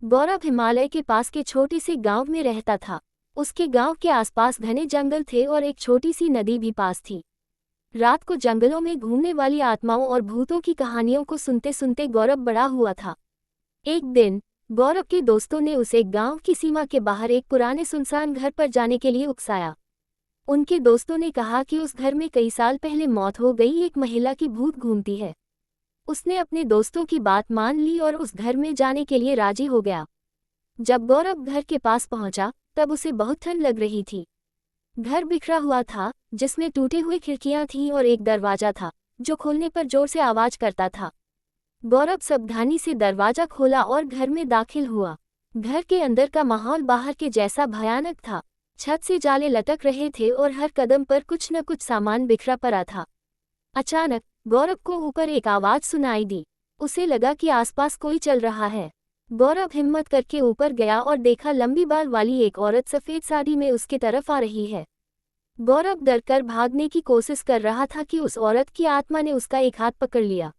गौरव हिमालय के पास के छोटे से गांव में रहता था। उसके गांव के आसपास घने जंगल थे और एक छोटी सी नदी भी पास थी। रात को जंगलों में घूमने वाली आत्माओं और भूतों की कहानियों को सुनते सुनते गौरव बड़ा हुआ था। एक दिन गौरव के दोस्तों ने उसे गांव की सीमा के बाहर एक पुराने सुनसान घर पर जाने के लिए उकसाया। उनके दोस्तों ने कहा कि उस घर में कई साल पहले मौत हो गई एक महिला की भूत घूमती है। उसने अपने दोस्तों की बात मान ली और उस घर में जाने के लिए राजी हो गया। जब गौरव घर के पास पहुंचा तब उसे बहुत ठंड लग रही थी। घर बिखरा हुआ था, जिसमें टूटे हुए खिड़कियां थीं और एक दरवाजा था जो खोलने पर जोर से आवाज करता था। गौरव सावधानी से दरवाजा खोला और घर में दाखिल हुआ। घर के अंदर का माहौल बाहर के जैसा भयानक था। छत से जाले लटक रहे थे और हर कदम पर कुछ न कुछ सामान बिखरा पड़ा था। अचानक गौरव को ऊपर एक आवाज सुनाई दी। उसे लगा कि आसपास कोई चल रहा है। गौरव हिम्मत करके ऊपर गया और देखा लंबी बाल वाली एक औरत सफेद साड़ी में उसकी तरफ आ रही है। गौरव डरकर भागने की कोशिश कर रहा था कि उस औरत की आत्मा ने उसका एक हाथ पकड़ लिया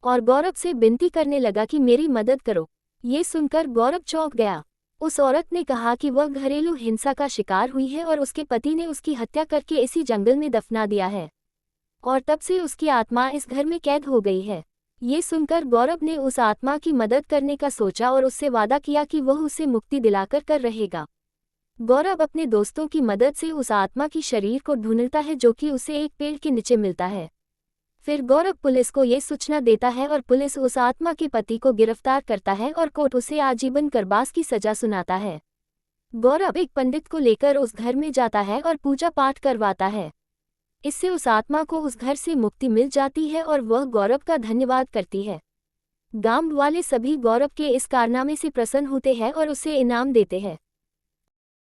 और गौरव से विनती करने लगा कि मेरी मदद करो। ये सुनकर गौरव चौंक गया। उस औरत ने कहा कि वह घरेलू हिंसा का शिकार हुई है और उसके पति ने उसकी हत्या करके इसी जंगल में दफना दिया है और तब से उसकी आत्मा इस घर में कैद हो गई है। ये सुनकर गौरव ने उस आत्मा की मदद करने का सोचा और उससे वादा किया कि वह उसे मुक्ति दिलाकर कर रहेगा। गौरव अपने दोस्तों की मदद से उस आत्मा की शरीर को ढूंढता है जो कि उसे एक पेड़ के नीचे मिलता है। फिर गौरव पुलिस को ये सूचना देता है और पुलिस उस आत्मा के पति को गिरफ्तार करता है और कोर्ट उसे आजीवन कारावास की सजा सुनाता है। गौरव एक पंडित को लेकर उस घर में जाता है और पूजा पाठ करवाता है। इससे उस आत्मा को उस घर से मुक्ति मिल जाती है और वह गौरव का धन्यवाद करती है। गांव वाले सभी गौरव के इस कारनामे से प्रसन्न होते हैं और उसे इनाम देते हैं।